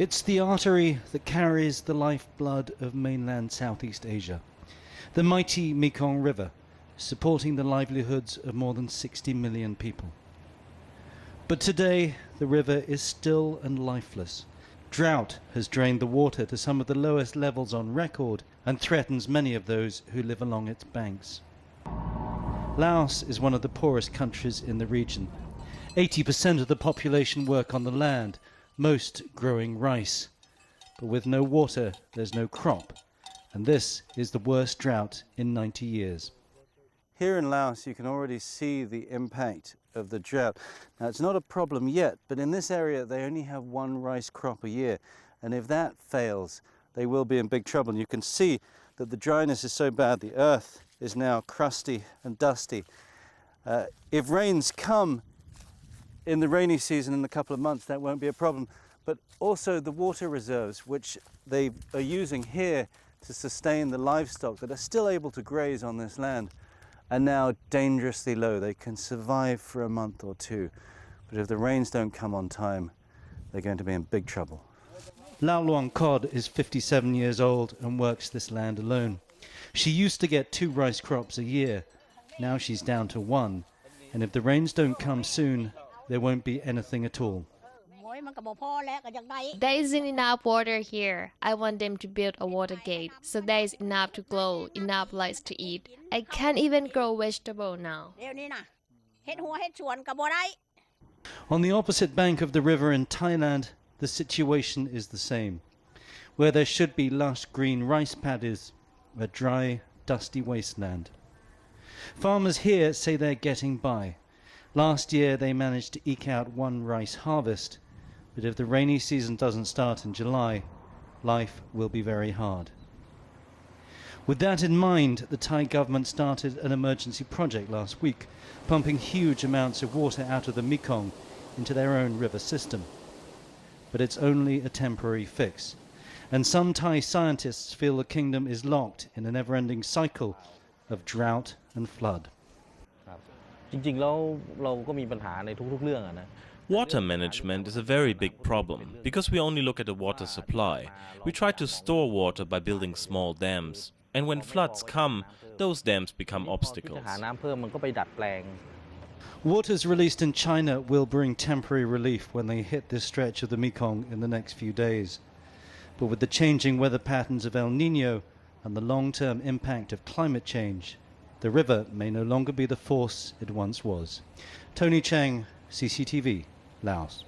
It's the artery that carries the lifeblood of mainland Southeast Asia, the mighty Mekong River, supporting the livelihoods of more than 60 million people. But today, the river is still and lifeless. Drought has drained the water to some of the lowest levels on record and threatens many of those who live along its banks. Laos is one of the poorest countries in the region. 80% of the population work on the land, most growing rice. But with no water, there's no crop. And this is the worst drought in 90 years. Here in Laos, you can already see the impact of the drought. Now, it's not a problem yet, but in this area, they only have one rice crop a year. And if that fails, they will be in big trouble. And you can see that the dryness is so bad, the earth is now crusty and dusty. If rains come in the rainy season in a couple of months, that won't be a problem. But also the water reserves, which they are using here to sustain the livestock that are still able to graze on this land, are now dangerously low. They can survive for a month or two. But if the rains don't come on time, they're going to be in big trouble. Lao Luang Kod is 57 years old and works this land alone. She used to get 2 rice crops a year. Now she's down to 1. And if the rains don't come soon, there won't be anything at all. There isn't enough water here. I want them to build a water gate so there is enough to grow, enough lights to eat. I can't even grow vegetable now. On the opposite bank of the river in Thailand, the situation is the same. Where there should be lush green rice paddies, a dry, dusty wasteland. Farmers here say they're getting by. Last year they managed to eke out 1 rice harvest, but if the rainy season doesn't start in July, life will be very hard. With that in mind, the Thai government started an emergency project last week, pumping huge amounts of water out of the Mekong into their own river system. But it's only a temporary fix. And some Thai scientists feel the kingdom is locked in a never-ending cycle of drought and flood. Water management is a very big problem because we only look at the water supply. We try to store water by building small dams. And when floods come, those dams become obstacles. Waters released in China will bring temporary relief when they hit this stretch of the Mekong in the next few days. But with the changing weather patterns of El Niño and the long-term impact of climate change, the river may no longer be the force it once was. Tony Cheng, CCTV, Laos.